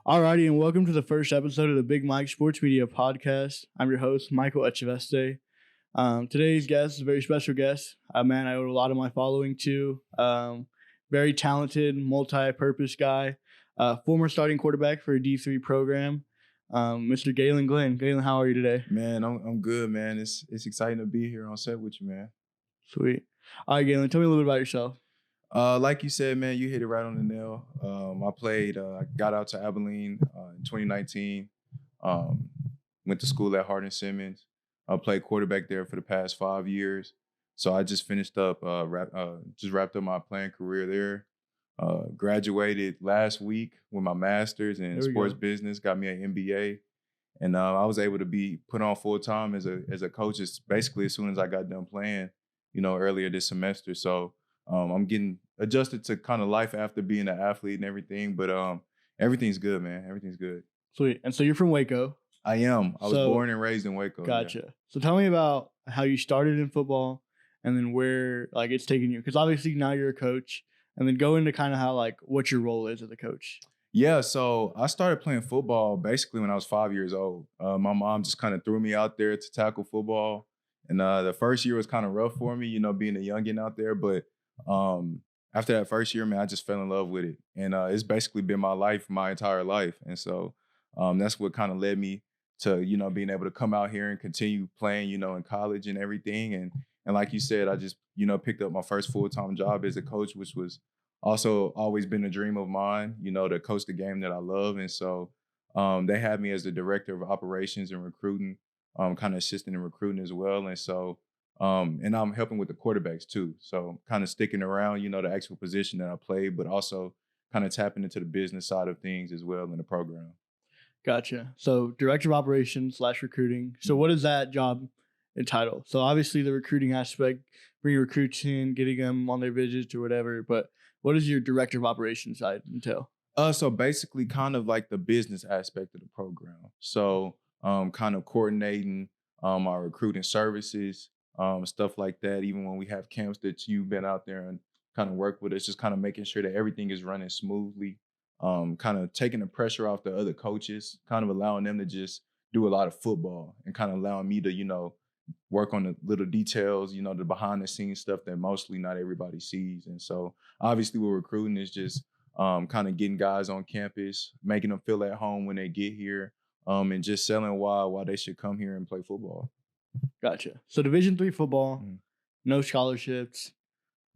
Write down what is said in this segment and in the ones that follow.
Alrighty, and welcome to the first episode of the Big Mike Sports Media Podcast. I'm your host, Michael Echeveste. Today's guest is a very special guest, a man I owe a lot of my following to. Very talented, multi-purpose guy, former starting quarterback for a D3 program, Mr. Gaylon Glynn. Gaylon, how are you today? Man, I'm good, man. It's exciting to be here on set with you, man. Sweet. All right, Gaylon, tell me a little bit about yourself. Like you said, man, you hit it right on the nail. I got out to Abilene in 2019. Went to school at Hardin-Simmons. I played quarterback there for the past 5 years. So I just finished up, wrapped up my playing career there. Graduated last week with my master's in sports business. Got me an MBA, and I was able to be put on full time as a coach. Basically as soon as I got done playing, earlier this semester. So. I'm getting adjusted to kind of life after being an athlete and everything, but everything's good, man. Everything's good. Sweet. And so you're from Waco. I am. I was born and raised in Waco. Gotcha. Yeah. So tell me about how you started in football and then where it's taken you. Because obviously now you're a coach, and then go into kind of how what your role is as a coach. Yeah, so I started playing football basically when I was 5 years old. My mom just kind of threw me out there to tackle football. And the first year was kind of rough for me, being a youngin' out there, but after that first year, man, I just fell in love with it. And it's basically been my life, my entire life. And so that's what kind of led me to, being able to come out here and continue playing, in college and everything. And like you said, I just, picked up my first full-time job as a coach, which was also always been a dream of mine, to coach the game that I love. And so they had me as the director of operations and recruiting, kind of assisting in recruiting as well. And so and I'm helping with the quarterbacks too. So kind of sticking around, the actual position that I played, but also kind of tapping into the business side of things as well in the program. Gotcha. So director of operations / recruiting. So what is that job entitle? So obviously the recruiting aspect, bringing recruits in, getting them on their visits or whatever. But what does your director of operations side entail? So basically kind of like the business aspect of the program. So kind of coordinating our recruiting services, stuff like that. Even when we have camps that you've been out there and kind of work with us, just kind of making sure that everything is running smoothly, kind of taking the pressure off the other coaches, kind of allowing them to just do a lot of football and kind of allowing me to, work on the little details, the behind the scenes stuff that mostly not everybody sees. And so obviously with recruiting is just kind of getting guys on campus, making them feel at home when they get here, and just selling why they should come here and play football. Gotcha. So Division III football, no scholarships,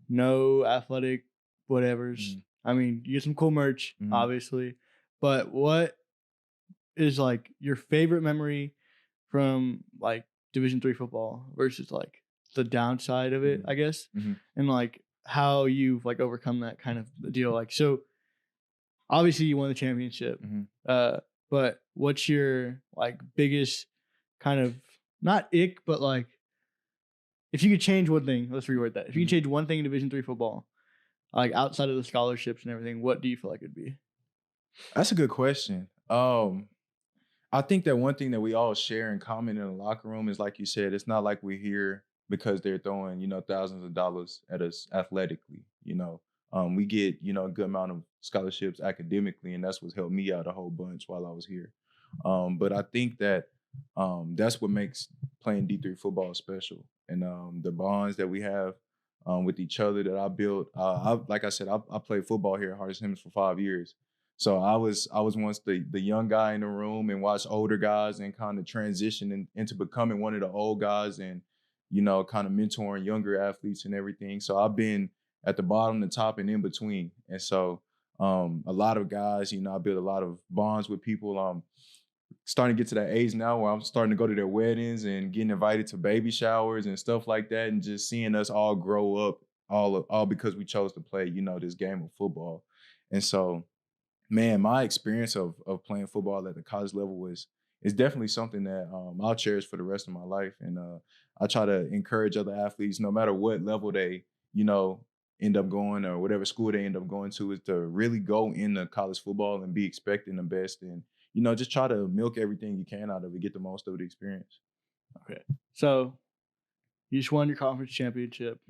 no athletic whatevers. I mean, you get some cool merch, obviously, but what is your favorite memory from Division III football versus the downside of it, I guess, and how you've overcome that kind of deal? So obviously you won the championship, but what's your biggest kind of not ick, but if you could change one thing, let's reword that. If you could change one thing in Division III football, outside of the scholarships and everything, what do you feel like it'd be? That's a good question. I think that one thing that we all share in common in the locker room is, like you said, it's not like we're here because they're throwing, thousands of dollars at us athletically. We get, a good amount of scholarships academically, and that's what's helped me out a whole bunch while I was here. But I think that that's what makes playing D3 football special, and the bonds that we have with each other that I built. Like I said, I played football here at Hardin-Simmons for 5 years. So I was once the young guy in the room and watched older guys and kind of transition into becoming one of the old guys and, kind of mentoring younger athletes and everything. So I've been at the bottom, the top, and in between. And so a lot of guys, I built a lot of bonds with people. Starting to get to that age now where I'm starting to go to their weddings and getting invited to baby showers and stuff like that, and just seeing us all grow up, all because we chose to play, this game of football. And so, man, my experience of playing football at the college level is definitely something that I'll cherish for the rest of my life. And I try to encourage other athletes, no matter what level they, end up going or whatever school they end up going to, is to really go into college football and be expecting the best and, just try to milk everything you can out of it, get the most of the experience. Okay. So you just won your conference championship.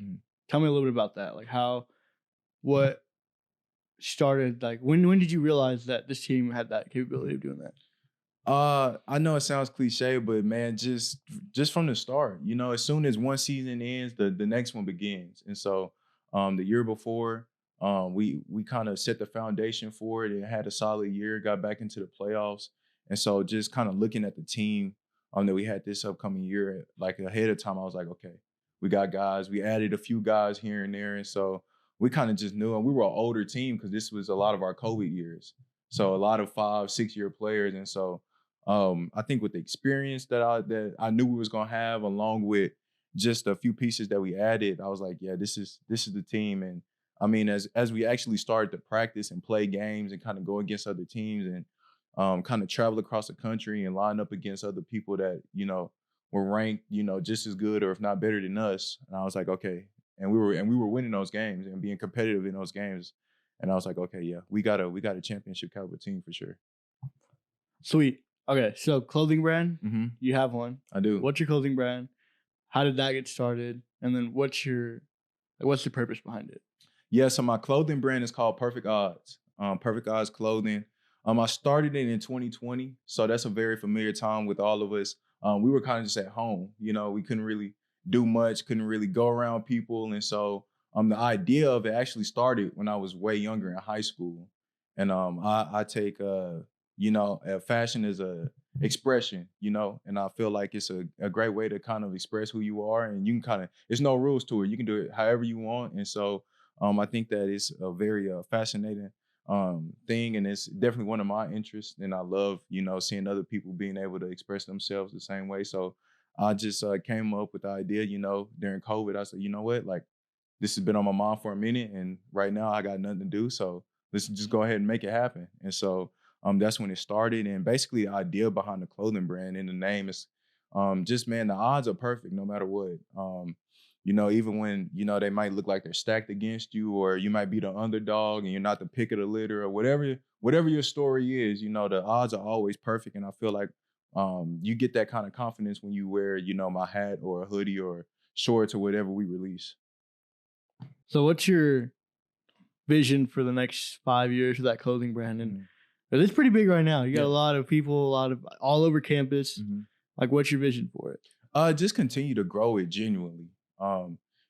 Tell me a little bit about that. What started? Like when did you realize that this team had that capability of doing that? I know it sounds cliche, but man, just from the start, you know, as soon as one season ends, the next one begins. And so, the year before, we kind of set the foundation for it and had a solid year, got back into the playoffs. And so, just kind of looking at the team, that we had this upcoming year, like ahead of time, I was like, okay, we got guys. We added a few guys here and there, and so we kind of just knew, and we were an older team because this was a lot of our COVID years. So a lot of 5-6 year players, and so. I think with the experience that I knew we was gonna have, along with just a few pieces that we added, I was like, yeah, this is the team. And I mean, as we actually started to practice and play games and kind of go against other teams and kind of travel across the country and line up against other people that were ranked just as good or if not better than us, and I was like, okay, and we were winning those games and being competitive in those games, and I was like, okay, yeah, we got a championship caliber team for sure. Sweet. Okay, so clothing brand, Mm-hmm. you have one. I do. What's your clothing brand? How did that get started? And then what's the purpose behind it? Yeah, so my clothing brand is called Perfect Odds. Perfect Odds Clothing. I started it in 2020, so that's a very familiar time with all of us. We were kind of just at home, we couldn't really do much, couldn't really go around people, and so the idea of it actually started when I was way younger in high school, and I take fashion as a expression, and I feel like it's a great way to kind of express who you are, and you can kind of, there's no rules to it. You can do it however you want, and so I think that it's a very fascinating thing, and it's definitely one of my interests, and I love seeing other people being able to express themselves the same way. So I just came up with the idea, during COVID. I said, you know what, like, this has been on my mind for a minute, and right now I got nothing to do, so let's just go ahead and make it happen. And so that's when it started, and basically the idea behind the clothing brand and the name is just, man, the odds are perfect no matter what. Even when they might look like they're stacked against you, or you might be the underdog and you're not the pick of the litter, or whatever your story is, the odds are always perfect. And I feel like you get that kind of confidence when you wear my hat or a hoodie or shorts or whatever we release. So what's your vision for the next 5 years for that clothing brand? And it's pretty big right now. You got a lot of people, all over campus. Mm-hmm. Like, what's your vision for it? Just continue to grow it genuinely.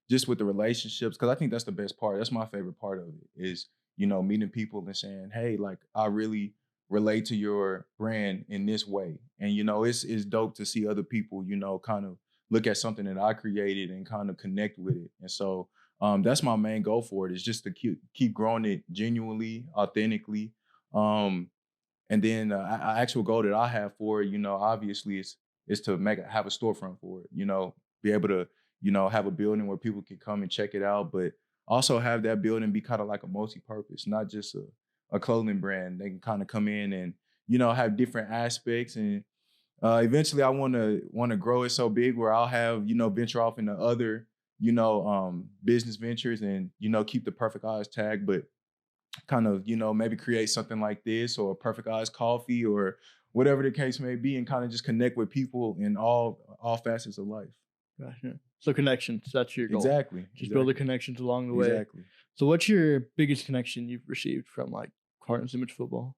Just with the relationships, because I think that's the best part. That's my favorite part of it is, meeting people and saying, hey, like, I really relate to your brand in this way. And, it's dope to see other people, kind of look at something that I created and kind of connect with it. And so that's my main goal for it, is just to keep growing it genuinely, authentically. And then an actual goal that I have for it, obviously is to have a storefront for it, be able to, have a building where people can come and check it out, but also have that building be kind of like a multi-purpose, not just a clothing brand. They can kind of come in and, have different aspects. And eventually I want to grow it so big where I'll have, venture off into other, business ventures and, keep the Perfect Odds tag, but kind of, maybe create something like this or Perfect Odds coffee or whatever the case may be, and kind of just connect with people in all facets of life. Gotcha. So connections, that's your goal. Exactly. Just build the connections along the way. Exactly. So what's your biggest connection you've received from like Hardin Simmons football?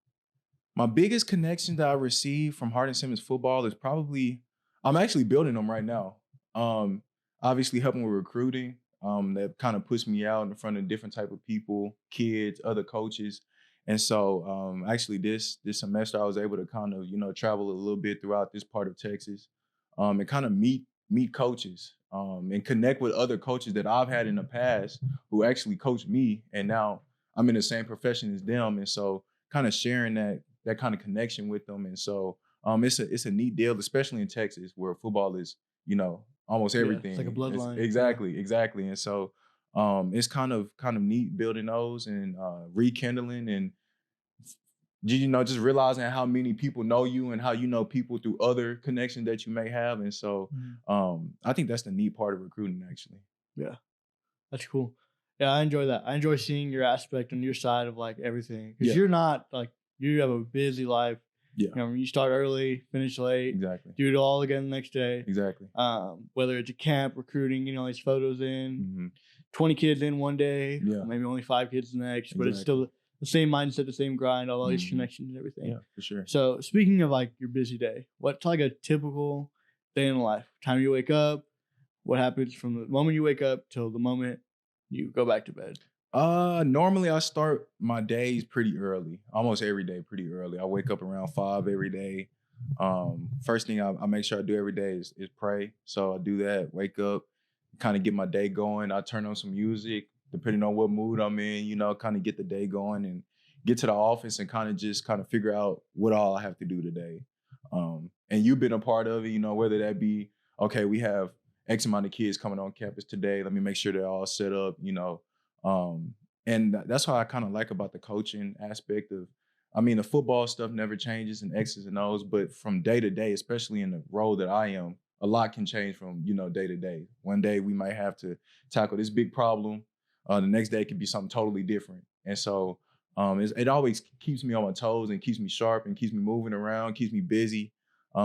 My biggest connection that I received from Hardin Simmons football is probably, I'm actually building them right now. Obviously helping with recruiting. That kind of pushed me out in front of different type of people, kids, other coaches. And so actually this semester I was able to kind of, travel a little bit throughout this part of Texas and kind of meet coaches and connect with other coaches that I've had in the past who actually coached me. And now I'm in the same profession as them. And so kind of sharing that kind of connection with them. And so it's a neat deal, especially in Texas where football is, almost everything. It's like a bloodline. Exactly. And so it's kind of neat building those and rekindling and, just realizing how many people know you and how you know people through other connections that you may have. And so I think that's the neat part of recruiting, actually. Yeah, that's cool. Yeah, I enjoy that. I enjoy seeing your aspect on your side of like everything. Because you're not like, you have a busy life. Yeah. You start early, finish late. Exactly. Do it all again the next day. Exactly. Whether it's a camp, recruiting, these photos in, 20 kids in one day, maybe only 5 kids the next, but it's still the same mindset, the same grind, all these connections and everything. Yeah, for sure. So speaking of like your busy day, what's like a typical day in life? Time you wake up, what happens from the moment you wake up till the moment you go back to bed? Normally I start my days pretty early, almost every day pretty early. I wake up around 5 every day. First thing I make sure I do every day is pray. So I do that, wake up, kind of get my day going. I turn on some music, depending on what mood I'm in, you know, kind of get the day going and get to the office and kind of figure out what all I have to do today. And you've been a part of it, you know, whether that be, okay, we have X amount of kids coming on campus today. Let me make sure they're all set up, you know. And that's what I kind of like about the coaching aspect of, I mean, the football stuff never changes and X's and O's, but from day to day, especially in the role that I am, a lot can change from, you know, day to day. One day we might have to tackle this big problem. The next day it could be something totally different. And so it always keeps me on my toes and keeps me sharp and keeps me moving around, keeps me busy.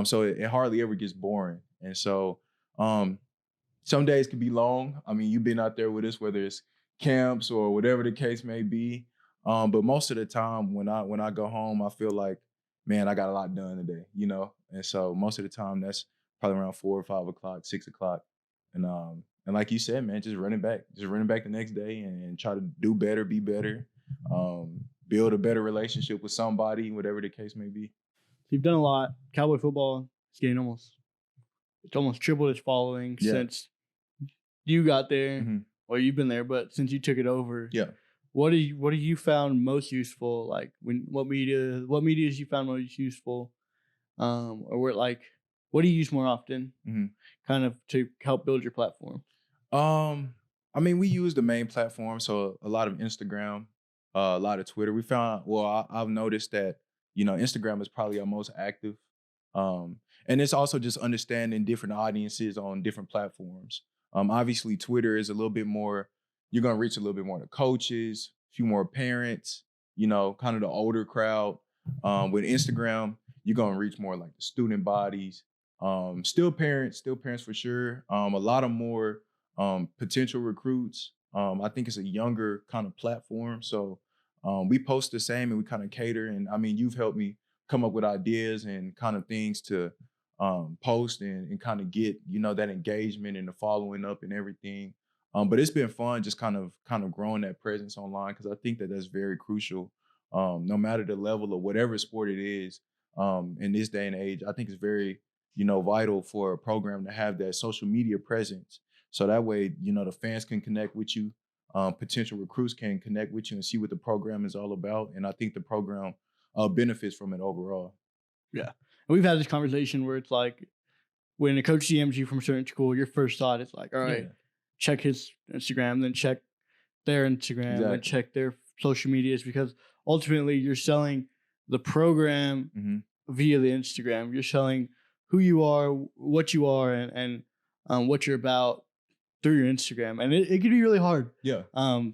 So it hardly ever gets boring. And so some days can be long. I mean, you've been out there with us, whether it's camps or whatever the case may be. But most of the time when I go home, I feel like, man, I got a lot done today, you know? And so most of the time that's probably around 4 or 5 o'clock, 6 o'clock. And like you said, man, just running back the next day and try to do better, be better, build a better relationship with somebody, whatever the case may be. So you've done a lot. Cowboy football is getting it's almost tripled its following since you got there. Well, you've been there, but since you took it over, what do you found most useful? Like what medias you found most useful, or what do you use more often, kind of to help build your platform? I mean, we use the main platform, so a lot of Instagram, a lot of Twitter. We found, I've noticed that, you know, Instagram is probably our most active, and it's also just understanding different audiences on different platforms. Obviously, Twitter is a little bit more, you're going to reach a little bit more to coaches, a few more parents, you know, kind of the older crowd. With Instagram, you're going to reach more like the student bodies, still parents for sure. A lot of more potential recruits. I think it's a younger kind of platform. So we post the same and we kind of cater. And I mean, you've helped me come up with ideas and kind of things to post and kind of get, you know, that engagement and the following up and everything. But it's been fun just kind of growing that presence online, because I think that that's very crucial. No matter the level of whatever sport it is, in this day and age, I think it's very, you know, vital for a program to have that social media presence. So that way, you know, the fans can connect with you, potential recruits can connect with you and see what the program is all about. And I think the program benefits from it overall. Yeah. And we've had this conversation where it's like, when a coach DMs you from a certain school, your first thought is like, all right, check his Instagram, then check their Instagram, then check their social medias, because ultimately you're selling the program via the Instagram. You're selling who you are, what you are, and what you're about through your Instagram. And it can be really hard. Yeah. And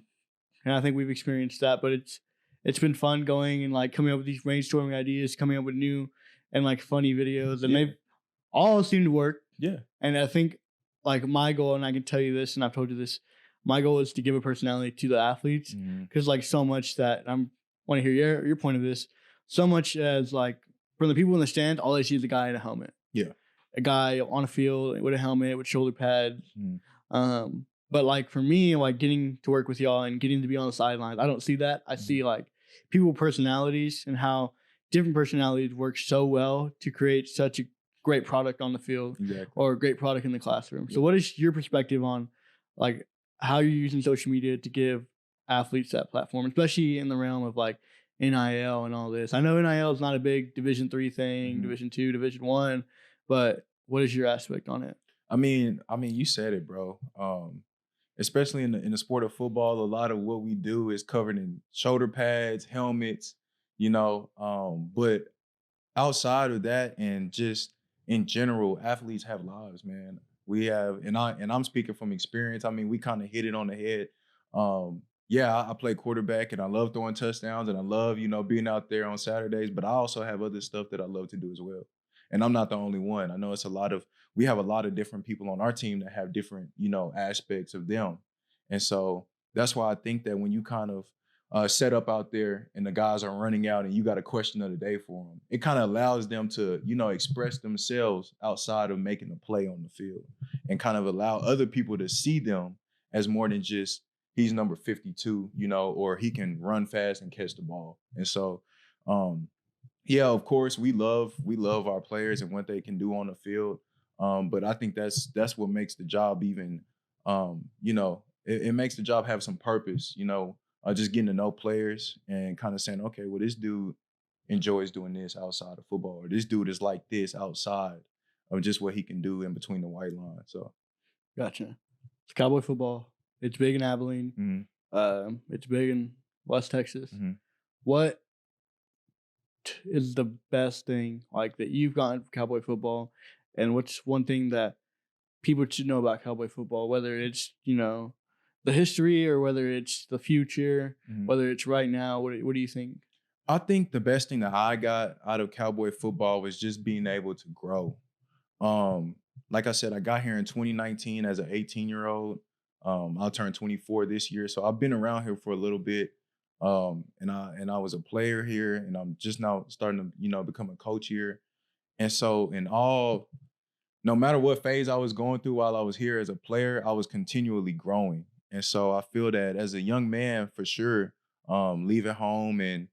I think we've experienced that, but it's been fun going and like coming up with these brainstorming ideas, coming up with new and like funny videos, and they've all seem to work. Yeah. And I think like my goal, and I can tell you this, and I've told you this, my goal is to give a personality to the athletes, because like so much that I want to hear your point of this, so much as like from the people in the stand, all they see is a guy in a helmet. Yeah. A guy on a field with a helmet, with shoulder pads. But like for me, like getting to work with y'all and getting to be on the sidelines, I don't see that. I see like people personalities and how different personalities work so well to create such a great product on the field or a great product in the classroom. So what is your perspective on like how you're using social media to give athletes that platform, especially in the realm of like NIL and all this? I know NIL is not a big Division III thing, Division II, Division I, but what is your aspect on it? I mean, you said it, bro. Especially in the sport of football, a lot of what we do is covered in shoulder pads, helmets, you know. But outside of that, and just in general, athletes have lives, man. We have, and I'm speaking from experience. I mean, we kind of hit it on the head. I play quarterback and I love throwing touchdowns and I love, you know, being out there on Saturdays, but I also have other stuff that I love to do as well. And I'm not the only one. I know we have a lot of different people on our team that have different, you know, aspects of them. And so that's why I think that when you kind of setup out there and the guys are running out and you got a question of the day for them. It kind of allows them to, express themselves outside of making a play on the field and kind of allow other people to see them as more than just he's number 52, or he can run fast and catch the ball. And so, yeah, of course, we love our players and what they can do on the field. But I think that's what makes the job even, it makes the job have some purpose. Just getting to know players and kind of saying, okay, well, this dude enjoys doing this outside of football, or this dude is like this outside of just what he can do in between the white lines. So, Gotcha. It's Cowboy football. It's big in Abilene. It's big in West Texas. What is the best thing like that you've gotten from Cowboy football, and what's one thing that people should know about Cowboy football, whether it's the history or whether it's the future, whether it's right now? What do you think? I think the best thing that I got out of Cowboy football was just being able to grow. Like I said, I got here in 2019 as an 18-year-old. I'll turn 24 this year, so I've been around here for a little bit. And I was a player here, and I'm just now starting to become a coach here. And so no matter what phase I was going through while I was here as a player, I was continually growing. And so I feel that as a young man, for sure, leaving home and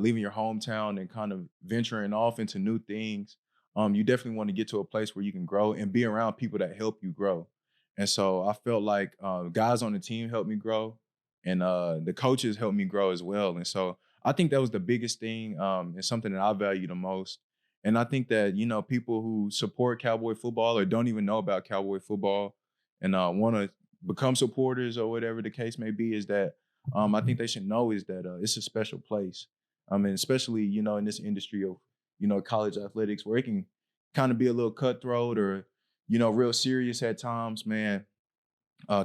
leaving your hometown and kind of venturing off into new things, you definitely want to get to a place where you can grow and be around people that help you grow. And so I felt like guys on the team helped me grow, and the coaches helped me grow as well. And so I think that was the biggest thing, and something that I value the most. And I think that, people who support Cowboy football or don't even know about Cowboy football and want to become supporters or whatever the case may be, is that I think they should know is that it's a special place. I mean, especially, in this industry of, college athletics, where it can kind of be a little cutthroat or, real serious at times, man.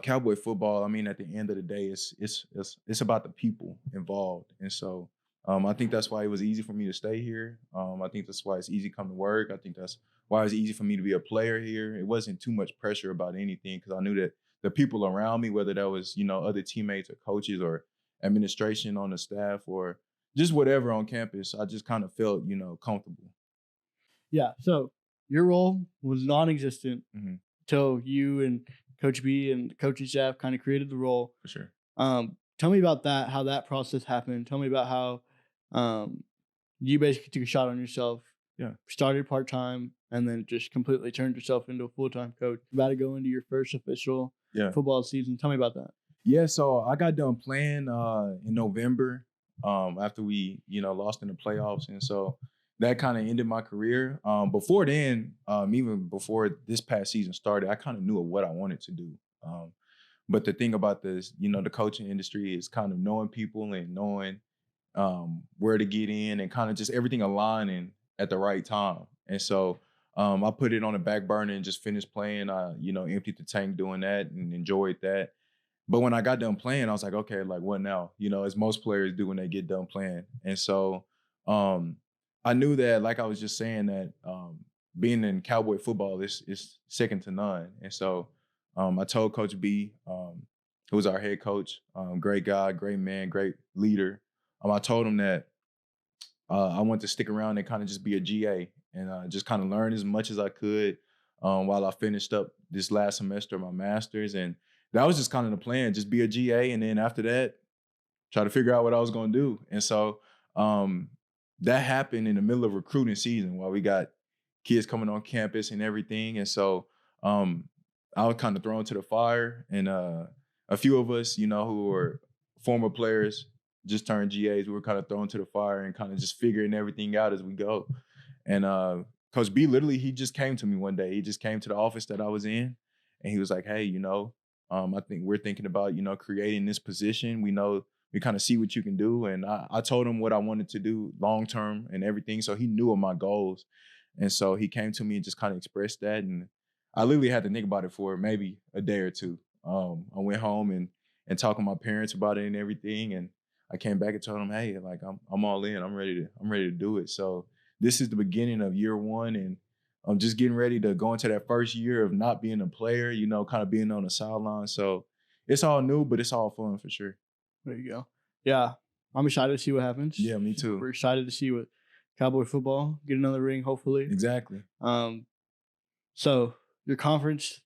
Cowboy football, I mean, at the end of the day, it's about the people involved. And so I think that's why it was easy for me to stay here. I think that's why it's easy to come to work. I think that's why it's easy for me to be a player here. It wasn't too much pressure about anything because I knew that the people around me, whether that was, other teammates or coaches or administration on the staff or just whatever on campus, I just kind of felt, comfortable. Yeah. So your role was non-existent until you and Coach B and the coaching staff kind of created the role. For sure. Tell me about that, how that process happened. Tell me about how you basically took a shot on yourself. Yeah. Started part-time and then just completely turned yourself into a full-time coach. About to go into your first official football season. Tell me about that. Yeah, so I got done playing in November after we, lost in the playoffs. And so that kind of ended my career. Before then, even before this past season started, I kind of knew what I wanted to do. But the thing about this, the coaching industry is kind of knowing people and knowing where to get in and kind of just everything aligning at the right time. And so I put it on the back burner and just finished playing. I, emptied the tank doing that and enjoyed that. But when I got done playing, I was like, okay, like what now? As most players do when they get done playing. And so I knew that, like I was just saying, that being in Cowboy football is second to none. And so I told Coach B, who was our head coach, great guy, great man, great leader. I told him that I wanted to stick around and kind of just be a GA and just kind of learn as much as I could while I finished up this last semester of my master's. And that was just kind of the plan, just be a GA. And then after that, try to figure out what I was going to do. And so that happened in the middle of recruiting season while we got kids coming on campus and everything. And so I was kind of thrown to the fire. And a few of us, who were former players, just turned GAs. We were kind of thrown to the fire and kind of just figuring everything out as we go. And Coach B, literally, he just came to me one day. He just came to the office that I was in. And he was like, hey, I think we're thinking about, creating this position. We kind of see what you can do. And I told him what I wanted to do long-term and everything. So he knew of my goals. And so he came to me and just kind of expressed that. And I literally had to think about it for maybe a day or two. I went home and talked with my parents about it and everything. And I came back and told them, hey, like I'm all in. I'm ready to do it. So this is the beginning of year one. And I'm just getting ready to go into that first year of not being a player, kind of being on the sideline. So it's all new, but it's all fun for sure. There you go. Yeah, I'm excited to see what happens. Yeah, me too. We're excited to see what Cowboy football get another ring, hopefully. Exactly. So your conference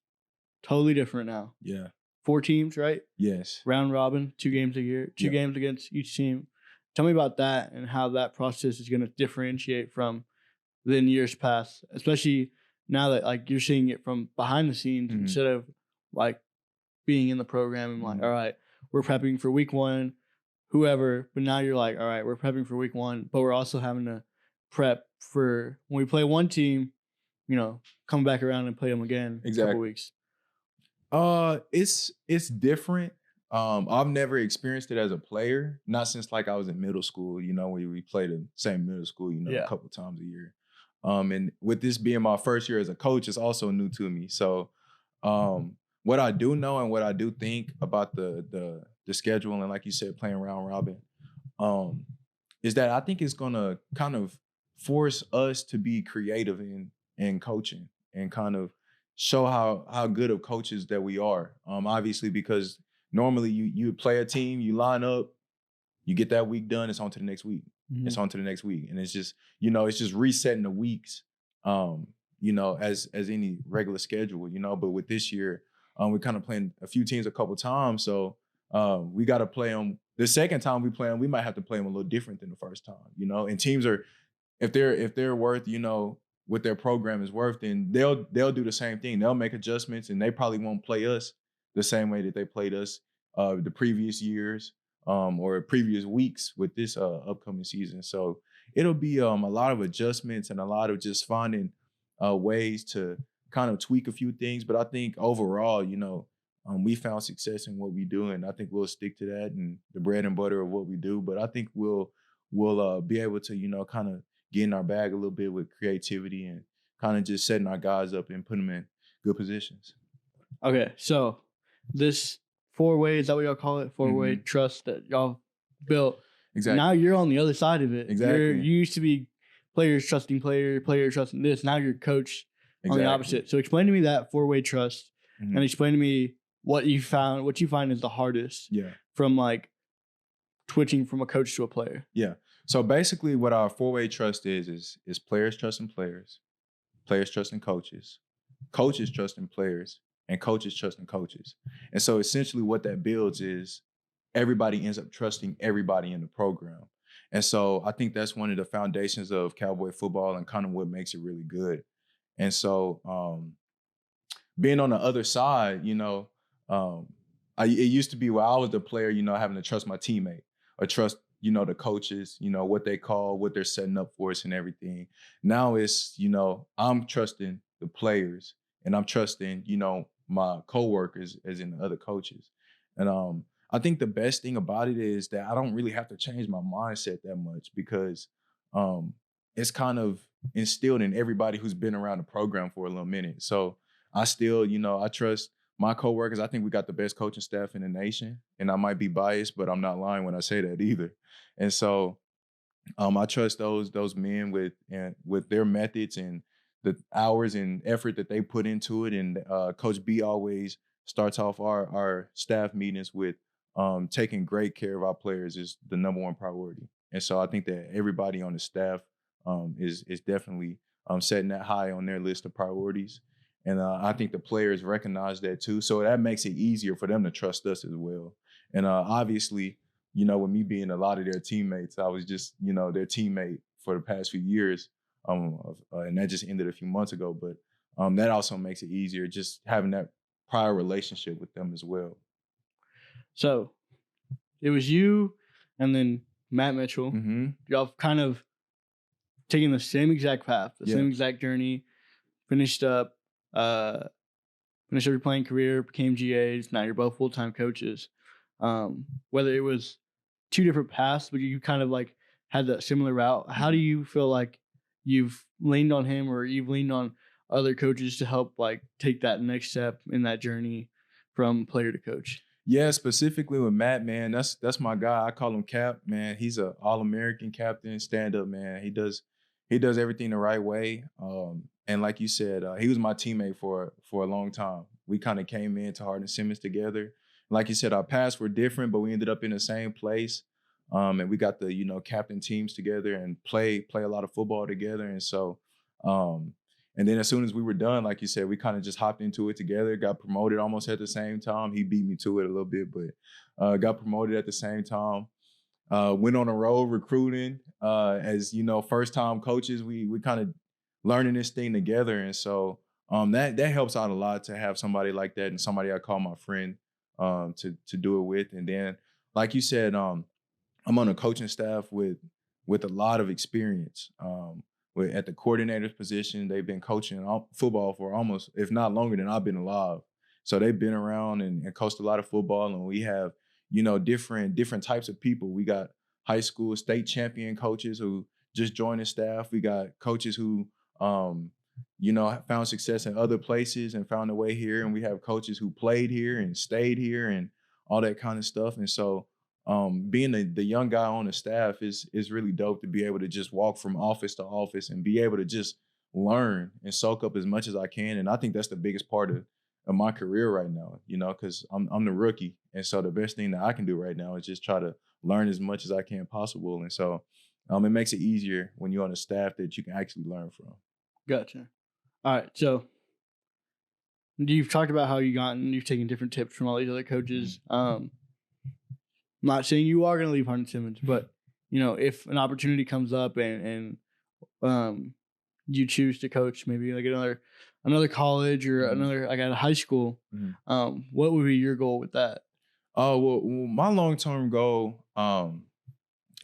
totally different now. Yeah. 4 teams, right? Yes. Round robin, 2 games a year, 2 games against each team. Tell me about that and how that process is going to differentiate from than years past, especially now that like you're seeing it from behind the scenes instead of like being in the program and like, all right, we're prepping for week 1, whoever, but now you're like, all right, we're prepping for week 1, but we're also having to prep for when we play one team, you know, come back around and play them again in a couple weeks. It's different. I've never experienced it as a player, not since like I was in middle school, you know, where we played the same middle school, you know, a couple times a year. And with this being my first year as a coach, it's also new to me. So what I do know and what I do think about the schedule and like you said, playing round robin, is that I think it's gonna kind of force us to be creative in coaching and kind of show how good of coaches that we are. Obviously, because normally you play a team, you line up, you get that week done, it's on to the next week. It's on to the next week. And it's just, you know, it's just resetting the weeks, you know, as any regular schedule, you know. But with this year, we're kind of playing a few teams a couple times. So we got to play them. The second time we play them, we might have to play them a little different than the first time, you know. And teams are, if they're worth, you know, what their program is worth, then they'll do the same thing. They'll make adjustments, and they probably won't play us the same way that they played us the previous years or previous weeks with this upcoming season. So it'll be a lot of adjustments and a lot of just finding ways to kind of tweak a few things. But I think overall, you know, we found success in what we do, and I think we'll stick to that and the bread and butter of what we do. But I think we'll be able to, you know, kind of get in our bag a little bit with creativity and kind of just setting our guys up and putting them in good positions. Okay, so this 4-way, is that what y'all call it? 4-way trust that y'all built. Exactly. Now you're on the other side of it. Exactly. You used to be players trusting player trusting this. Now you're coach on the opposite. So explain to me that 4-way trust and explain to me what you find is the hardest from like switching from a coach to a player. Yeah. So basically what our 4-way trust is players trusting players, players trusting coaches, coaches trusting players, and coaches trusting coaches. And so essentially what that builds is everybody ends up trusting everybody in the program. And so I think that's one of the foundations of Cowboy football and kind of what makes it really good. And so being on the other side, you know, it used to be where I was the player, you know, having to trust my teammate or trust, you know, the coaches, you know, what they call, what they're setting up for us and everything. Now it's, you know, I'm trusting the players and I'm trusting, you know, my coworkers as in the other coaches. And I think the best thing about it is that I don't really have to change my mindset that much because it's kind of instilled in everybody who's been around the program for a little minute. So I still, you know, I trust my coworkers. I think we got the best coaching staff in the nation, and I might be biased, but I'm not lying when I say that either. And so I trust those men with their methods and the hours and effort that they put into it. And Coach B always starts off our staff meetings with taking great care of our players is the number one priority. And so I think that everybody on the staff is definitely setting that high on their list of priorities. And I think the players recognize that too. So that makes it easier for them to trust us as well. And obviously, you know, with me being a lot of their teammates, I was just, you know, their teammate for the past few years. And that just ended a few months ago. But that also makes it easier just having that prior relationship with them as well. So it was you and then Matt Mitchell. Y'all kind of taking the same exact path, the same exact journey, finished up your playing career, became GAs. Now you're both full-time coaches. Whether it was 2 different paths, but you kind of like had that similar route. How do you feel like you've leaned on him or you've leaned on other coaches to help like take that next step in that journey from player to coach? Yeah, specifically with Matt, man, that's my guy. I call him Cap, man. He's an All-American captain, stand-up, man. He does everything the right way. And like you said, he was my teammate for a long time. We kind of came into Hardin Simmons together. Like you said, our paths were different, but we ended up in the same place. And we got the, captain teams together and play a lot of football together. And so, um, and then as soon as we were done, like you said, we kind of just hopped into it together, got promoted almost at the same time. He beat me to it a little bit, but got promoted at the same time. Went on a road recruiting. As first time coaches, we kind of learning this thing together, and so that helps out a lot to have somebody like that and somebody I call my friend to do it with. And then, like you said, I'm on a coaching staff with a lot of experience. At the coordinator's position, they've been coaching football for almost, if not longer than I've been alive. So they've been around and coached a lot of football, and we have different types of people. We got high school state champion coaches who just joined the staff. We got coaches who found success in other places and found a way here, and we have coaches who played here and stayed here and all that kind of stuff. And so being the young guy on the staff is really dope to be able to just walk from office to office and be able to just learn and soak up as much as I can. And I think that's the biggest part of my career right now, because I'm the rookie. And so the best thing that I can do right now is just try to learn as much as I can possible. And so it makes it easier when you're on a staff that you can actually learn from. Gotcha. All right. So you've talked about how you've taken different tips from all these other coaches. I'm not saying you are going to leave Hardin-Simmons, but if an opportunity comes up and you choose to coach maybe like another college or another like at a high school, what would be your goal with that? Well, my long-term goal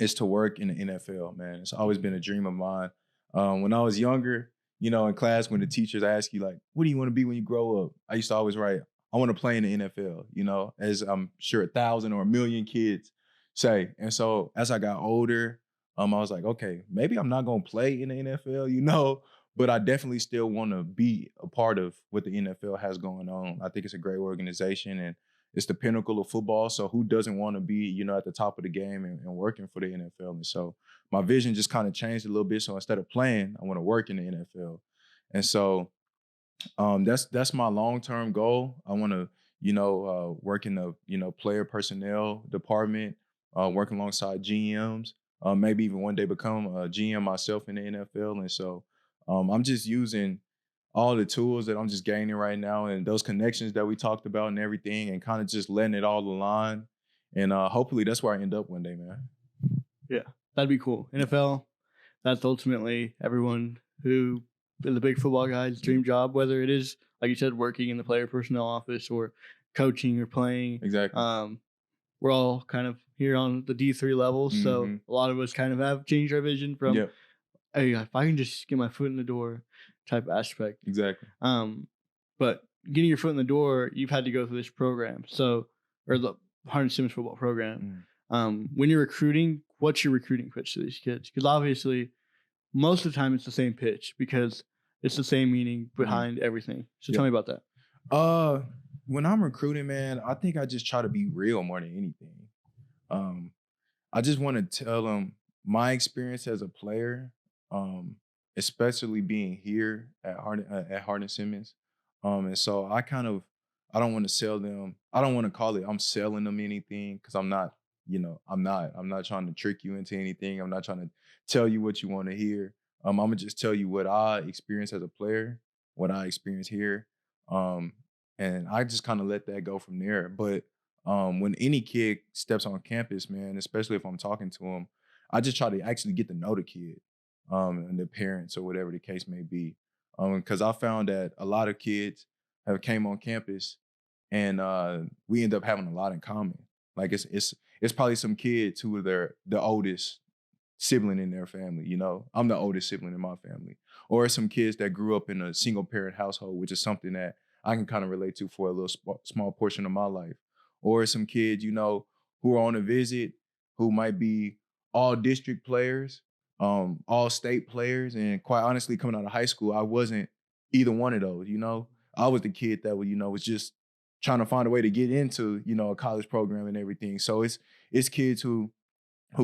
is to work in the NFL, man. It's always been a dream of mine. When I was younger, in class, when the teachers ask you, like, what do you want to be when you grow up? I used to always write, I want to play in the NFL, as I'm sure 1,000 or 1,000,000 kids say. And so as I got older, I was like, okay, maybe I'm not going to play in the NFL, but I definitely still want to be a part of what the NFL has going on. I think it's a great organization and it's the pinnacle of football. So who doesn't want to be, at the top of the game and working for the NFL? And so my vision just kind of changed a little bit. So instead of playing, I want to work in the NFL. And so that's my long-term goal. I want to, work in the, player personnel department, working alongside GMs, maybe even one day become a GM myself in the NFL. And so I'm just using all the tools that I'm just gaining right now and those connections that we talked about and everything and kind of just letting it all align. And hopefully that's where I end up one day, man. Yeah, that'd be cool. NFL, that's ultimately everyone who is a big football guy's dream job, whether it is, like you said, working in the player personnel office or coaching or playing. Exactly. We're all kind of here on the D3 level. So a lot of us kind of have changed our vision from, hey, if I can just get my foot in the door type aspect. Exactly. But getting your foot in the door, you've had to go through this program. So, or the Hardin-Simmons football program. When you're recruiting, what's your recruiting pitch to these kids? Because obviously, most of the time it's the same pitch because it's the same meaning behind everything. So tell me about that. When I'm recruiting, man, I think I just try to be real more than anything. I just want to tell them my experience as a player, especially being here at Hardin-Simmons. And so I don't want to sell them. I don't want to call it I'm selling them anything because I'm not trying to trick you into anything. I'm not trying to tell you what you want to hear. I'm gonna just tell you what I experienced as a player, what I experienced here. And I just kind of let that go from there. But when any kid steps on campus, man, especially if I'm talking to them, I just try to actually get to know the kid and their parents or whatever the case may be. Because I found that a lot of kids have came on campus and we end up having a lot in common. Like it's probably some kids who are the oldest sibling in their family. I'm the oldest sibling in my family. Or some kids that grew up in a single parent household, which is something that I can kind of relate to for a little small portion of my life. Or some kids, who are on a visit, who might be all district players, all state players. And quite honestly, coming out of high school, I wasn't either one of those, I was the kid that was just trying to find a way to get into, a college program and everything. So it's kids who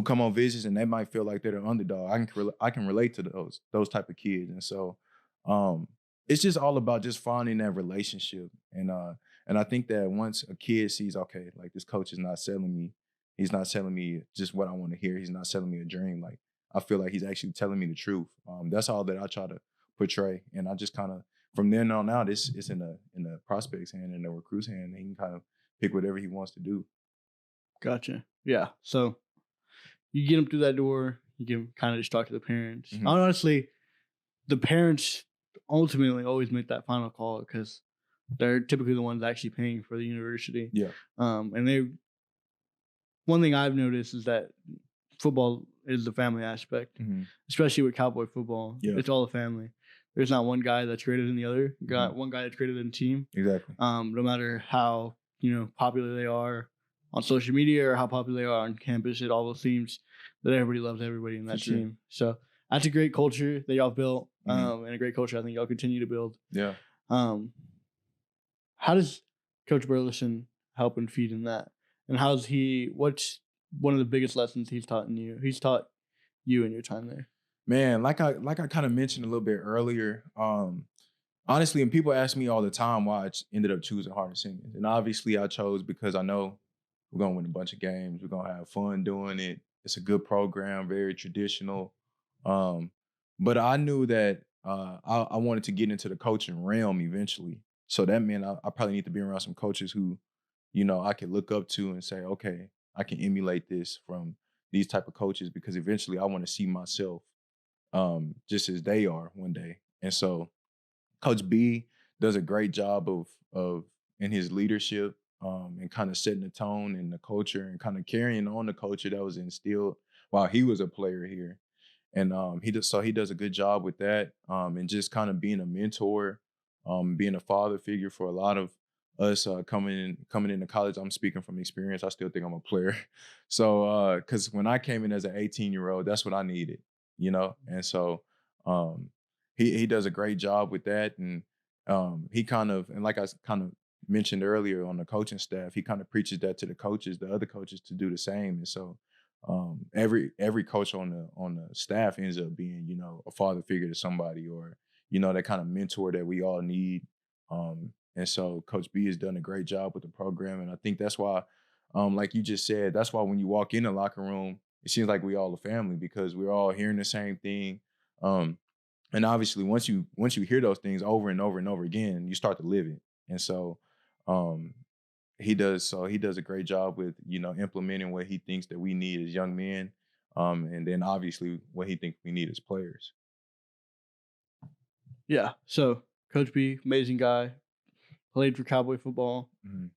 come on visits and they might feel like they're the underdog. I can relate to those type of kids. And so it's just all about just finding that relationship. And I think that once a kid sees, okay, like this coach is not selling me, He's not telling me just what I want to hear. He's not selling me a dream. Like, I feel like he's actually telling me the truth. That's all that I try to portray. And I just kind of, from then on out, it's in the prospect's hand and the recruit's hand. And he can kind of pick whatever he wants to do. Gotcha. Yeah. So you get him through that door. You can kind of just talk to the parents. Mhm. Honestly, the parents ultimately always make that final call because they're typically the ones actually paying for the university. Yeah. And one thing I've noticed is that football is the family aspect, especially with cowboy football. Yeah. It's all a family. There's not one guy that's greater than the other. One guy that's greater than the team. Exactly. No matter how popular they are on social media or how popular they are on campus, it always seems that everybody loves everybody in that team. So that's a great culture that y'all built, and a great culture I think y'all continue to build. Yeah. How does Coach Burleson help and feed in that? And what's one of the biggest lessons he's taught you in your time there? Man, like I kind of mentioned a little bit earlier, honestly, and people ask me all the time why I ended up choosing Hardin Simmons. And obviously I chose because I know we're going to win a bunch of games. We're going to have fun doing it. It's a good program, very traditional. But I knew that I wanted to get into the coaching realm eventually. So that meant I probably need to be around some coaches who, I could look up to and say, okay, I can emulate this from these type of coaches because eventually I want to see myself just as they are one day. And so Coach B does a great job of in his leadership and kind of setting the tone and the culture and kind of carrying on the culture that was instilled while he was a player here. And he does a good job with that and just kind of being a mentor, being a father figure for a lot of us coming into college. I'm speaking from experience. I still think I'm a player. So because when I came in as an 18-year-old, that's what I needed, And so he does a great job with that. And he kind of, and like I kind of mentioned earlier on the coaching staff, he kind of preaches that to the other coaches to do the same. And so every coach on the staff ends up being, a father figure to somebody or, that kind of mentor that we all need. And so Coach B has done a great job with the program. And I think that's why, like you just said, that's why when you walk in the locker room, it seems like we all a family because we're all hearing the same thing. And obviously once you hear those things over and over and over again, you start to live it. And so he does a great job with, implementing what he thinks that we need as young men. And then obviously what he thinks we need as players. Yeah. So Coach B, amazing guy, played for Cowboy football,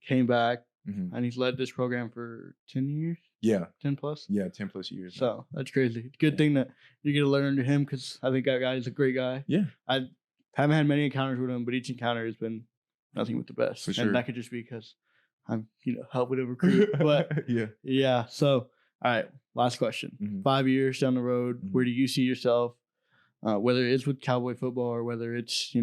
came back, and he's led this program for 10 years. Yeah. 10 plus? Yeah, 10 plus years. So that's crazy. Good thing that you get to learn under him because I think that guy is a great guy. Yeah. I haven't had many encounters with him, but each encounter has been nothing but the best. For sure. And that could just be because I'm, helping to recruit. But yeah. So, all right, last question. 5 years down the road, where do you see yourself? Whether it's with Cowboy football or whether it's,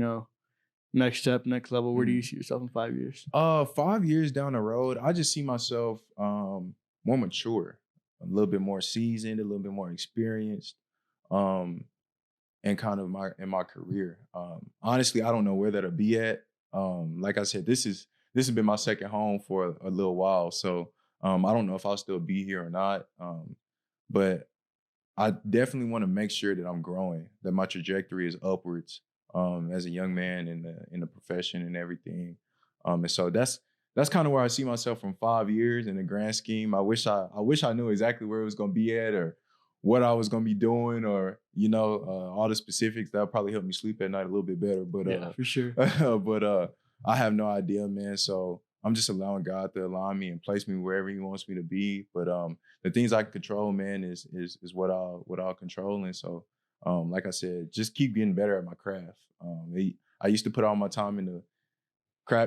next step, next level, where do you see yourself in 5 years? 5 years down the road, I just see myself more mature, a little bit more seasoned, a little bit more experienced, and kind of in my career. Honestly, I don't know where that'll be at. Like I said, this has been my second home for a little while, so I don't know if I'll still be here or not. But I definitely want to make sure that I'm growing, that my trajectory is upwards as a young man in the profession and everything. And so that's kind of where I see myself from 5 years in the grand scheme. I wish I knew exactly where it was going to be at or what I was going to be doing or, all the specifics. That'll probably help me sleep at night a little bit better. But yeah, for sure. But I have no idea, man. So I'm just allowing God to align me and place me wherever He wants me to be. But the things I can control, man, is what I'll control. And so, like I said, just keep getting better at my craft. I used to put all my time into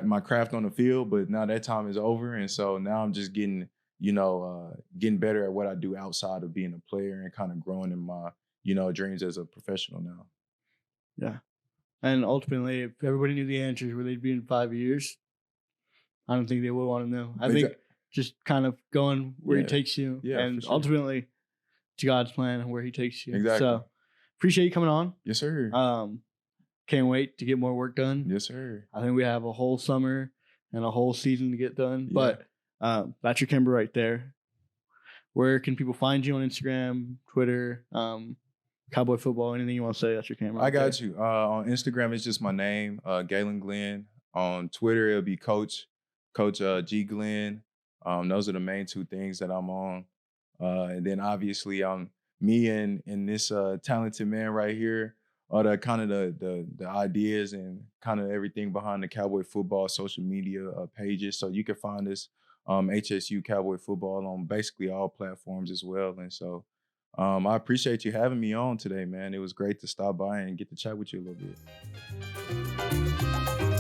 my craft on the field, but now that time is over, and so now I'm just getting better at what I do outside of being a player and kind of growing in my dreams as a professional now. Yeah, and ultimately, if everybody knew the answers where they'd be in 5 years, I don't think they would want to know. I think just kind of going where He takes you, and ultimately to God's plan and where He takes you. Exactly. So appreciate you coming on. Yes, sir. Can't wait to get more work done. Yes, sir. I think we have a whole summer and a whole season to get done. Yeah. But that's your Kimber right there. where can people find you on Instagram, Twitter, Cowboy Football, anything you want to say? That's your camera. I got you. On Instagram, it's just my name, Gaylon Glynn. On Twitter, it'll be Coach G Glynn. Those are the main two things that I'm on. And then obviously, me and this talented man right here are the kind of the ideas and kind of everything behind the Cowboy Football social media pages. So you can find us HSU Cowboy Football on basically all platforms as well. And so I appreciate you having me on today, man. It was great to stop by and get to chat with you a little bit.